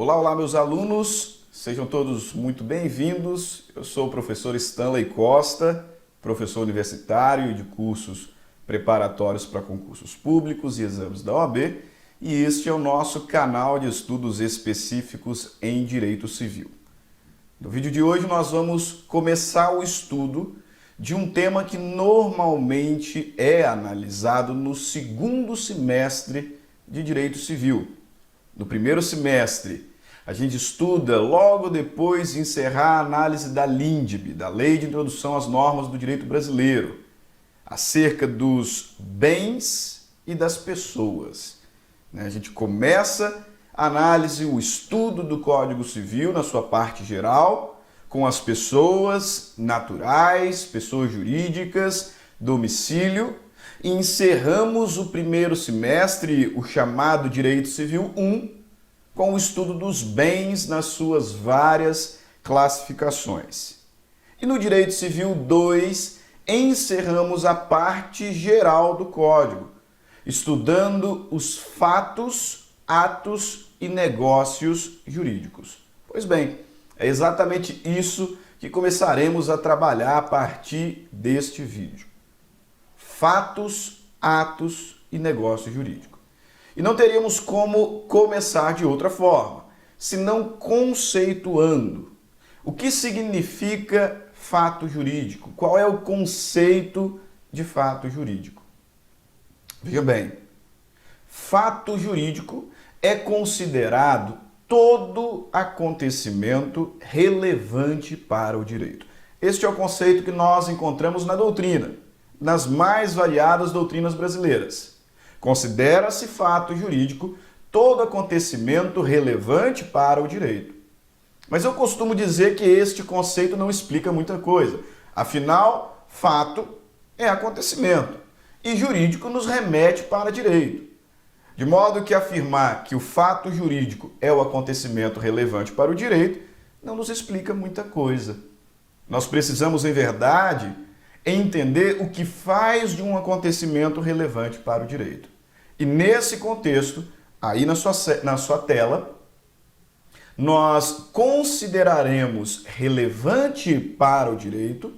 Olá, olá, meus alunos, sejam todos muito bem-vindos. Eu sou o professor Stanley Costa, professor universitário de cursos preparatórios para concursos públicos e exames da OAB, e este é o nosso canal de estudos específicos em Direito Civil. No vídeo de hoje nós vamos começar o estudo de um tema que normalmente é analisado no segundo semestre de Direito Civil. No primeiro semestre, a gente estuda logo depois de encerrar a análise da LINDB, da Lei de Introdução às Normas do Direito Brasileiro, acerca dos bens e das pessoas. A gente começa a análise, o estudo do Código Civil na sua parte geral, com as pessoas naturais, pessoas jurídicas, domicílio, e encerramos o primeiro semestre, o chamado Direito Civil 1, com o estudo dos bens nas suas várias classificações. E no Direito Civil 2, encerramos a parte geral do Código, estudando os fatos, atos e negócios jurídicos. Pois bem, é exatamente isso que começaremos a trabalhar a partir deste vídeo. Fatos, atos e negócio jurídico. E não teríamos como começar de outra forma, senão conceituando. O que significa fato jurídico? Qual é o conceito de fato jurídico? Veja bem, fato jurídico é considerado todo acontecimento relevante para o direito. Este é o conceito que nós encontramos na doutrina, nas mais variadas doutrinas brasileiras. Considera-se fato jurídico todo acontecimento relevante para o direito. Mas eu costumo dizer que este conceito não explica muita coisa. Afinal, fato é acontecimento e jurídico nos remete para direito. De modo que afirmar que o fato jurídico é o acontecimento relevante para o direito não nos explica muita coisa. Nós precisamos, em verdade, entender o que faz de um acontecimento relevante para o direito. E nesse contexto, aí na sua tela, nós consideraremos relevante para o direito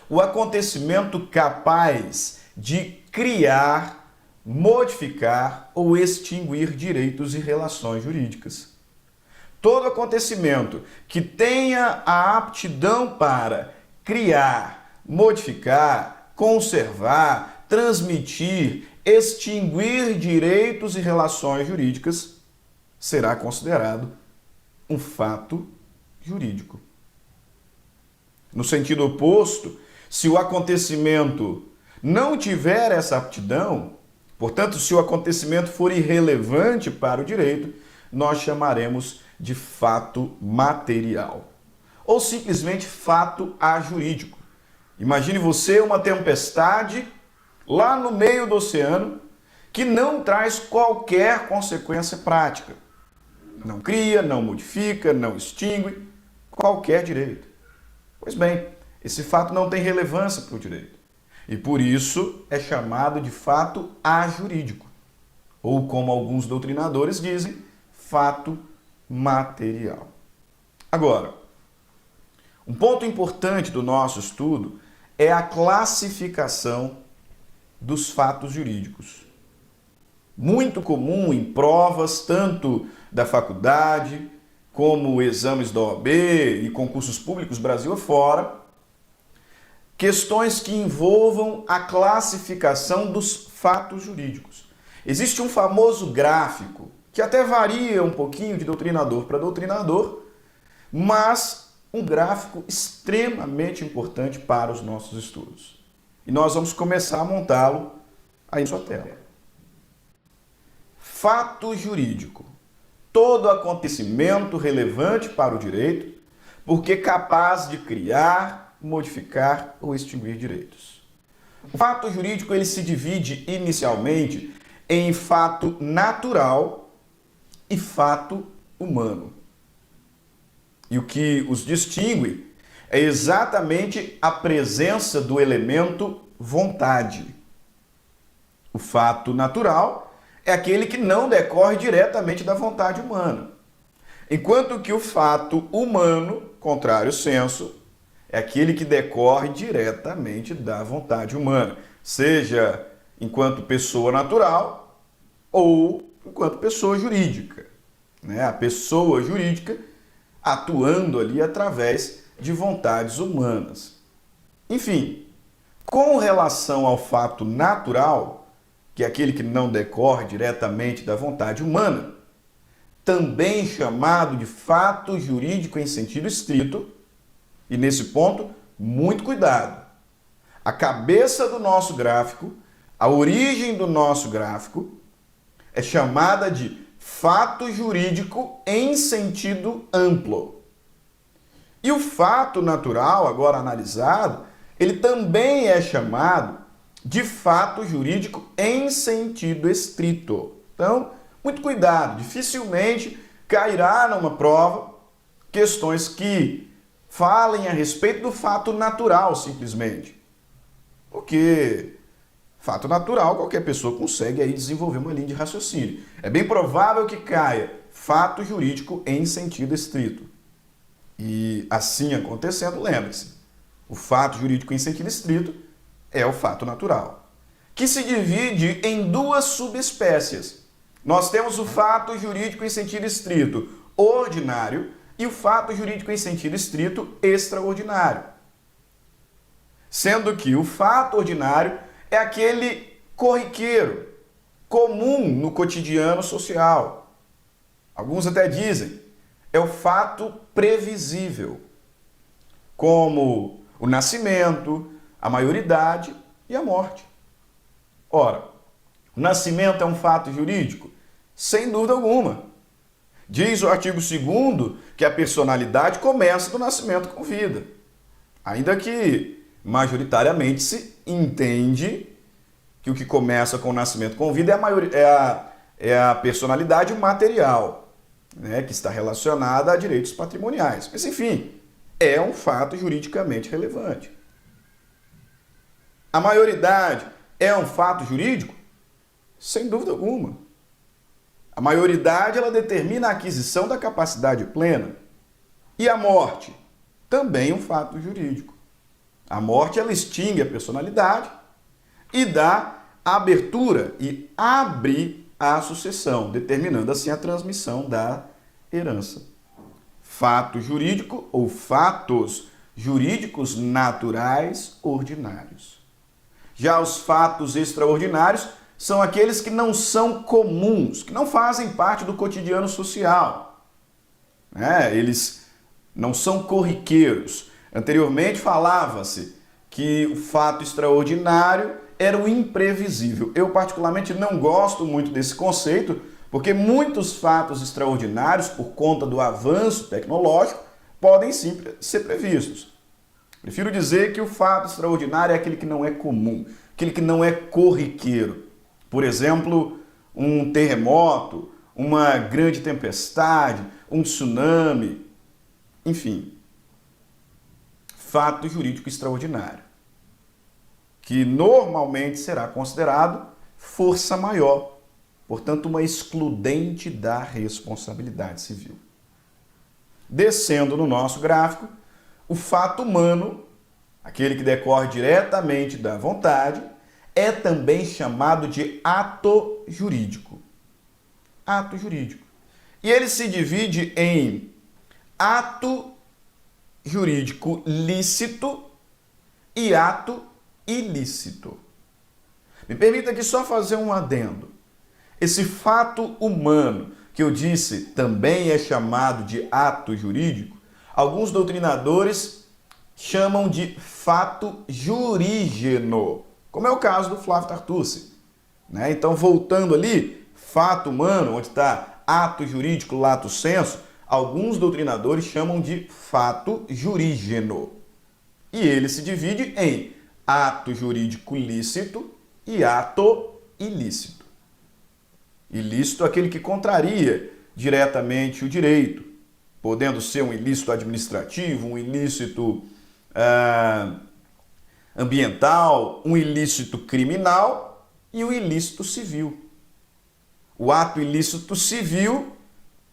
o acontecimento capaz de criar, modificar ou extinguir direitos e relações jurídicas. Todo acontecimento que tenha a aptidão para criar, modificar, conservar, transmitir, extinguir direitos e relações jurídicas será considerado um fato jurídico. No sentido oposto, se o acontecimento não tiver essa aptidão, portanto, se o acontecimento for irrelevante para o direito, nós chamaremos de fato material, ou simplesmente fato ajurídico. Imagine você uma tempestade lá no meio do oceano que não traz qualquer consequência prática. Não cria, não modifica, não extingue qualquer direito. Pois bem, esse fato não tem relevância para o direito. E por isso é chamado de fato ajurídico. Ou, como alguns doutrinadores dizem, fato material. Agora, um ponto importante do nosso estudo é a classificação dos fatos jurídicos. Muito comum em provas, tanto da faculdade, como exames da OAB e concursos públicos Brasil afora, questões que envolvam a classificação dos fatos jurídicos. Existe um famoso gráfico, que até varia um pouquinho de doutrinador para doutrinador, mas um gráfico extremamente importante para os nossos estudos. E nós vamos começar a montá-lo aí na sua tela. Fato jurídico. Todo acontecimento relevante para o direito, porque capaz de criar, modificar ou extinguir direitos. O fato jurídico ele se divide inicialmente em fato natural e fato humano. E o que os distingue é exatamente a presença do elemento vontade. O fato natural é aquele que não decorre diretamente da vontade humana. Enquanto que o fato humano, contrário senso, é aquele que decorre diretamente da vontade humana, seja enquanto pessoa natural ou enquanto pessoa jurídica, né? A pessoa jurídica atuando ali através de vontades humanas. Enfim, com relação ao fato natural, que é aquele que não decorre diretamente da vontade humana, também chamado de fato jurídico em sentido estrito, e nesse ponto, muito cuidado. A cabeça do nosso gráfico, a origem do nosso gráfico, é chamada de fato jurídico em sentido amplo. E o fato natural, agora analisado, ele também é chamado de fato jurídico em sentido estrito. Então, muito cuidado, dificilmente cairá numa prova questões que falem a respeito do fato natural, simplesmente. Porque fato natural, qualquer pessoa consegue aí desenvolver uma linha de raciocínio. É bem provável que caia fato jurídico em sentido estrito. E assim acontecendo, lembre-se, o fato jurídico em sentido estrito é o fato natural, que se divide em duas subespécies. Nós temos o fato jurídico em sentido estrito ordinário e o fato jurídico em sentido estrito extraordinário. Sendo que o fato ordinário é aquele corriqueiro, comum no cotidiano social. Alguns até dizem, é o fato previsível, como o nascimento, a maioridade e a morte. Ora, o nascimento é um fato jurídico? Sem dúvida alguma. Diz o artigo 2º que a personalidade começa do nascimento com vida. Ainda que, majoritariamente, se entende que o que começa com o nascimento com vida é a personalidade material, né, que está relacionada a direitos patrimoniais. Mas, enfim, é um fato juridicamente relevante. A maioridade é um fato jurídico? Sem dúvida alguma. A maioridade, ela determina a aquisição da capacidade plena. E a morte? Também um fato jurídico. A morte, ela extingue a personalidade e dá abertura e abre a sucessão, determinando assim a transmissão da herança. Fato jurídico ou fatos jurídicos naturais ordinários. Já os fatos extraordinários são aqueles que não são comuns, que não fazem parte do cotidiano social. Eles não são corriqueiros. Anteriormente falava-se que o fato extraordinário era o imprevisível. Eu particularmente não gosto muito desse conceito, porque muitos fatos extraordinários, por conta do avanço tecnológico, podem sim ser previstos. Prefiro dizer que o fato extraordinário é aquele que não é comum, aquele que não é corriqueiro. Por exemplo, um terremoto, uma grande tempestade, um tsunami, enfim. Fato jurídico extraordinário, que normalmente será considerado força maior, portanto, uma excludente da responsabilidade civil. Descendo no nosso gráfico, o fato humano, aquele que decorre diretamente da vontade, é também chamado de ato jurídico. Ato jurídico. E ele se divide em ato jurídico lícito e ato ilícito. Me permita aqui só fazer um adendo. Esse fato humano, que eu disse também é chamado de ato jurídico, alguns doutrinadores chamam de fato jurígeno, como é o caso do Flávio Tartucci. Então, voltando ali, fato humano, onde está ato jurídico, lato sensu, alguns doutrinadores chamam de fato jurígeno. E ele se divide em ato jurídico lícito e ato ilícito. Ilícito é aquele que contraria diretamente o direito, podendo ser um ilícito administrativo, um ilícito ambiental, um ilícito criminal e um ilícito civil. O ato ilícito civil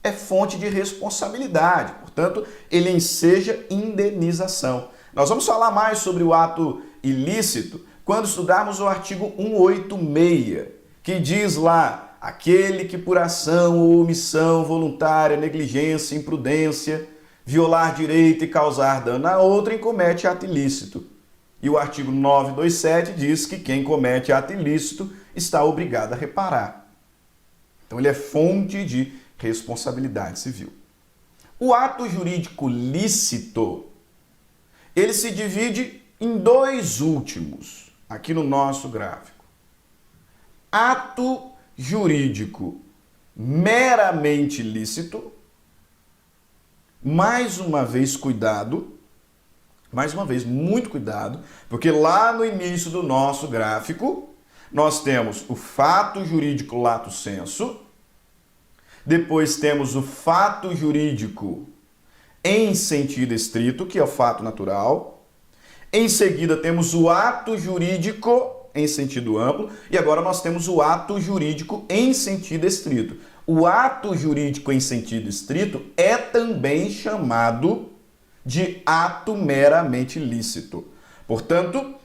é fonte de responsabilidade, portanto, ele enseja indenização. Nós vamos falar mais sobre o ato ilícito quando estudarmos o artigo 186, que diz lá, aquele que por ação ou omissão voluntária, negligência, imprudência, violar direito e causar dano a outrem, comete ato ilícito. E o artigo 927 diz que quem comete ato ilícito está obrigado a reparar. Então ele é fonte de responsabilidade civil. O ato jurídico lícito, ele se divide em dois últimos, aqui no nosso gráfico. Ato jurídico meramente lícito, mais uma vez cuidado, mais uma vez muito cuidado, porque lá no início do nosso gráfico, nós temos o fato jurídico lato sensu, depois temos o fato jurídico em sentido estrito, que é o fato natural. Em seguida temos o ato jurídico em sentido amplo e agora nós temos o ato jurídico em sentido estrito. O ato jurídico em sentido estrito é também chamado de ato meramente lícito. Portanto,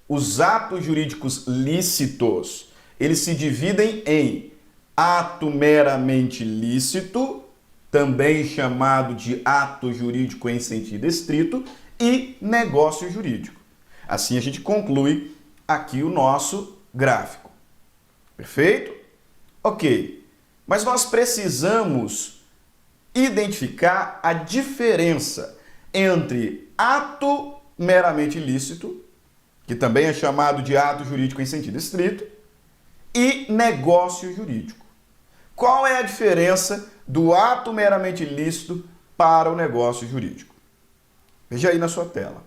os atos jurídicos lícitos, eles se dividem em ato meramente lícito, também chamado de ato jurídico em sentido estrito, e negócio jurídico. Assim a gente conclui aqui o nosso gráfico. Perfeito? Ok. Mas nós precisamos identificar a diferença entre ato meramente lícito, que também é chamado de ato jurídico em sentido estrito, e negócio jurídico. Qual é a diferença do ato meramente lícito para o negócio jurídico? Veja aí na sua tela.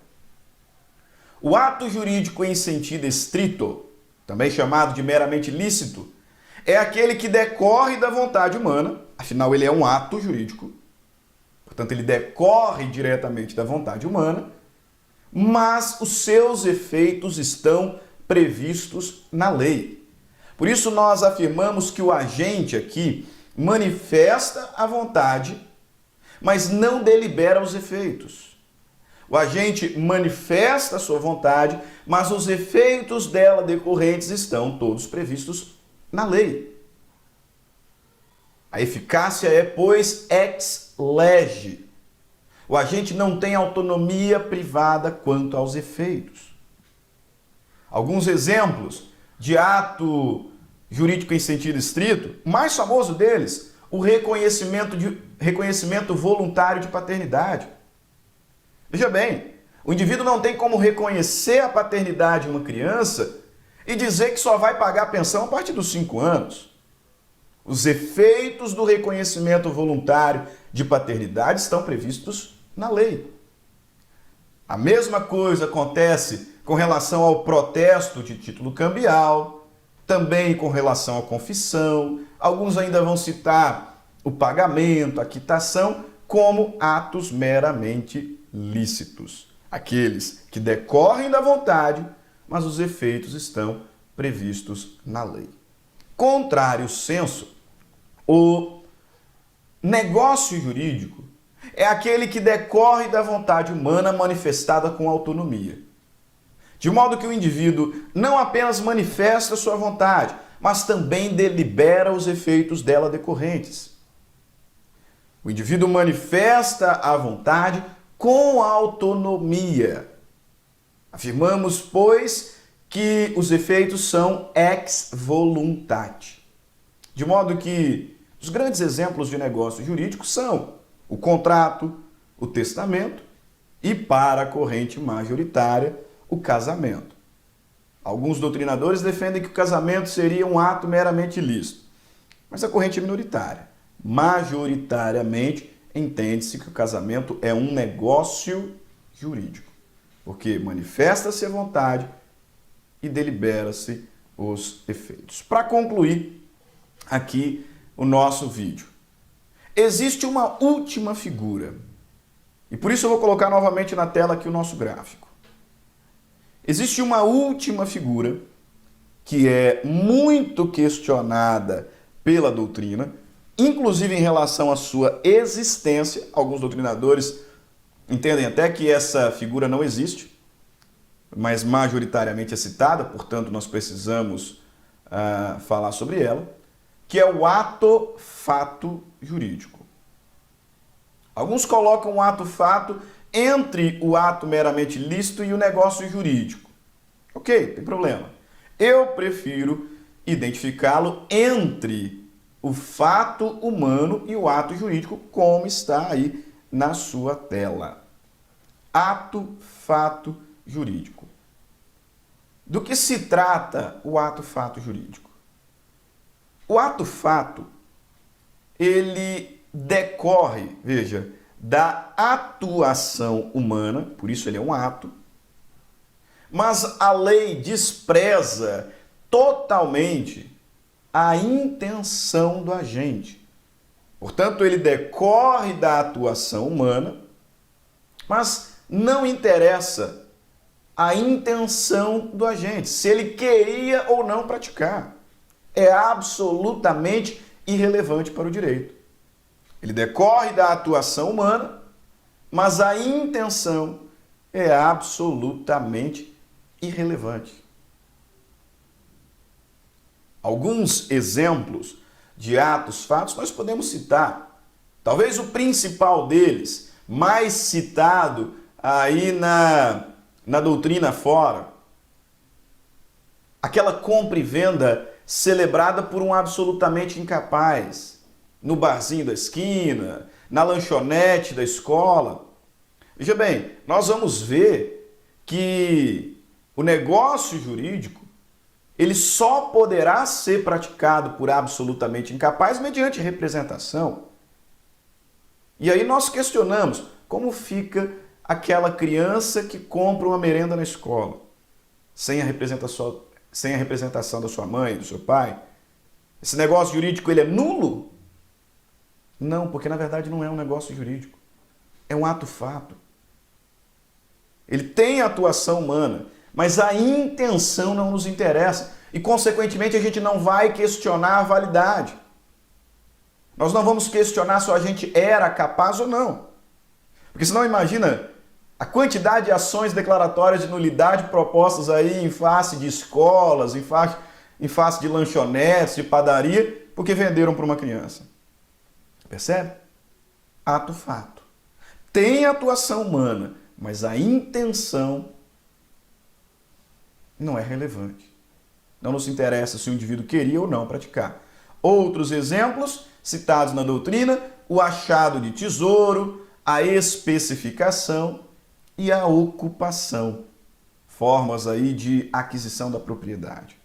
O ato jurídico em sentido estrito, também chamado de meramente lícito, é aquele que decorre da vontade humana, afinal ele é um ato jurídico, portanto ele decorre diretamente da vontade humana, mas os seus efeitos estão previstos na lei. Por isso nós afirmamos que o agente aqui manifesta a vontade, mas não delibera os efeitos. O agente manifesta a sua vontade, mas os efeitos dela decorrentes estão todos previstos na lei. A eficácia é, pois, ex lege. O agente não tem autonomia privada quanto aos efeitos. Alguns exemplos de ato jurídico em sentido estrito, o mais famoso deles, o reconhecimento voluntário de paternidade. Veja bem, o indivíduo não tem como reconhecer a paternidade de uma criança e dizer que só vai pagar a pensão a partir dos 5 anos. Os efeitos do reconhecimento voluntário de paternidade estão previstos na lei. A mesma coisa acontece com relação ao protesto de título cambial, também com relação à confissão. Alguns ainda vão citar o pagamento, a quitação, como atos meramente lícitos. Aqueles que decorrem da vontade, mas os efeitos estão previstos na lei. Contrário sensu, o negócio jurídico é aquele que decorre da vontade humana manifestada com autonomia. De modo que o indivíduo não apenas manifesta sua vontade, mas também delibera os efeitos dela decorrentes. O indivíduo manifesta a vontade com autonomia. Afirmamos, pois, que os efeitos são ex voluntate. De modo que os grandes exemplos de negócio jurídico são o contrato, o testamento e, para a corrente majoritária, o casamento. Alguns doutrinadores defendem que o casamento seria um ato meramente ilícito, mas a corrente é minoritária. Majoritariamente, entende-se que o casamento é um negócio jurídico, porque manifesta-se a vontade e delibera-se os efeitos. Para concluir aqui o nosso vídeo, existe uma última figura, e por isso eu vou colocar novamente na tela aqui o nosso gráfico. Existe uma última figura que é muito questionada pela doutrina, inclusive em relação à sua existência. Alguns doutrinadores entendem até que essa figura não existe, mas majoritariamente é citada, portanto nós precisamos falar sobre ela, que é o ato-fato jurídico. Alguns colocam o ato-fato entre o ato meramente lícito e o negócio jurídico. Ok, tem problema. Eu prefiro identificá-lo entre o fato humano e o ato jurídico, como está aí na sua tela. Ato-fato jurídico. Do que se trata o ato-fato jurídico? O ato-fato, ele decorre, veja, da atuação humana, por isso ele é um ato, mas a lei despreza totalmente a intenção do agente. Portanto, ele decorre da atuação humana, mas não interessa a intenção do agente, se ele queria ou não praticar. É absolutamente irrelevante para o direito. Ele decorre da atuação humana, mas a intenção é absolutamente irrelevante. Alguns exemplos de atos-fatos nós podemos citar. Talvez o principal deles, mais citado aí na doutrina fora, aquela compra e venda celebrada por um absolutamente incapaz, no barzinho da esquina, na lanchonete da escola. Veja bem, nós vamos ver que o negócio jurídico ele só poderá ser praticado por absolutamente incapaz mediante representação. E aí nós questionamos como fica aquela criança que compra uma merenda na escola, sem a representação da sua mãe, do seu pai. Esse negócio jurídico ele é nulo? Não, porque na verdade não é um negócio jurídico. É um ato-fato. Ele tem atuação humana, mas a intenção não nos interessa. E, consequentemente, a gente não vai questionar a validade. Nós não vamos questionar se o agente era capaz ou não. Porque senão, imagina a quantidade de ações declaratórias de nulidade propostas aí em face de escolas, em face de lanchonetes, de padaria, porque venderam para uma criança. Percebe? Ato-fato. Tem atuação humana, mas a intenção não é relevante. Não nos interessa se o indivíduo queria ou não praticar. Outros exemplos citados na doutrina, o achado de tesouro, a especificação e a ocupação. Formas aí de aquisição da propriedade.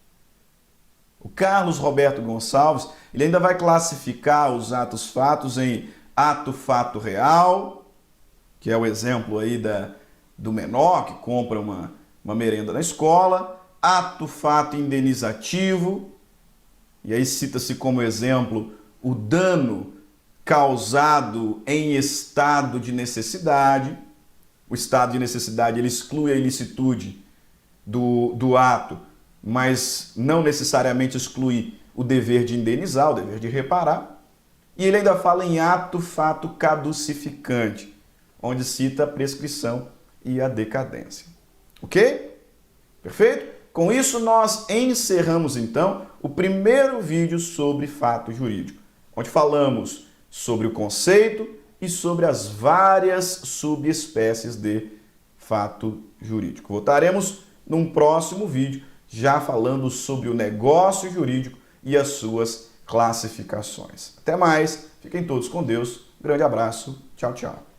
O Carlos Roberto Gonçalves, ele ainda vai classificar os atos-fatos em ato-fato real, que é o exemplo aí do menor que compra uma merenda na escola, ato-fato indenizativo, e aí cita-se como exemplo o dano causado em estado de necessidade. O estado de necessidade ele exclui a ilicitude do ato, mas não necessariamente exclui o dever de indenizar, o dever de reparar. E ele ainda fala em ato-fato caducificante, onde cita a prescrição e a decadência. Ok? Perfeito? Com isso, nós encerramos, então, o primeiro vídeo sobre fato jurídico, onde falamos sobre o conceito e sobre as várias subespécies de fato jurídico. Voltaremos num próximo vídeo, já falando sobre o negócio jurídico e as suas classificações. Até mais, fiquem todos com Deus, grande abraço, tchau, tchau.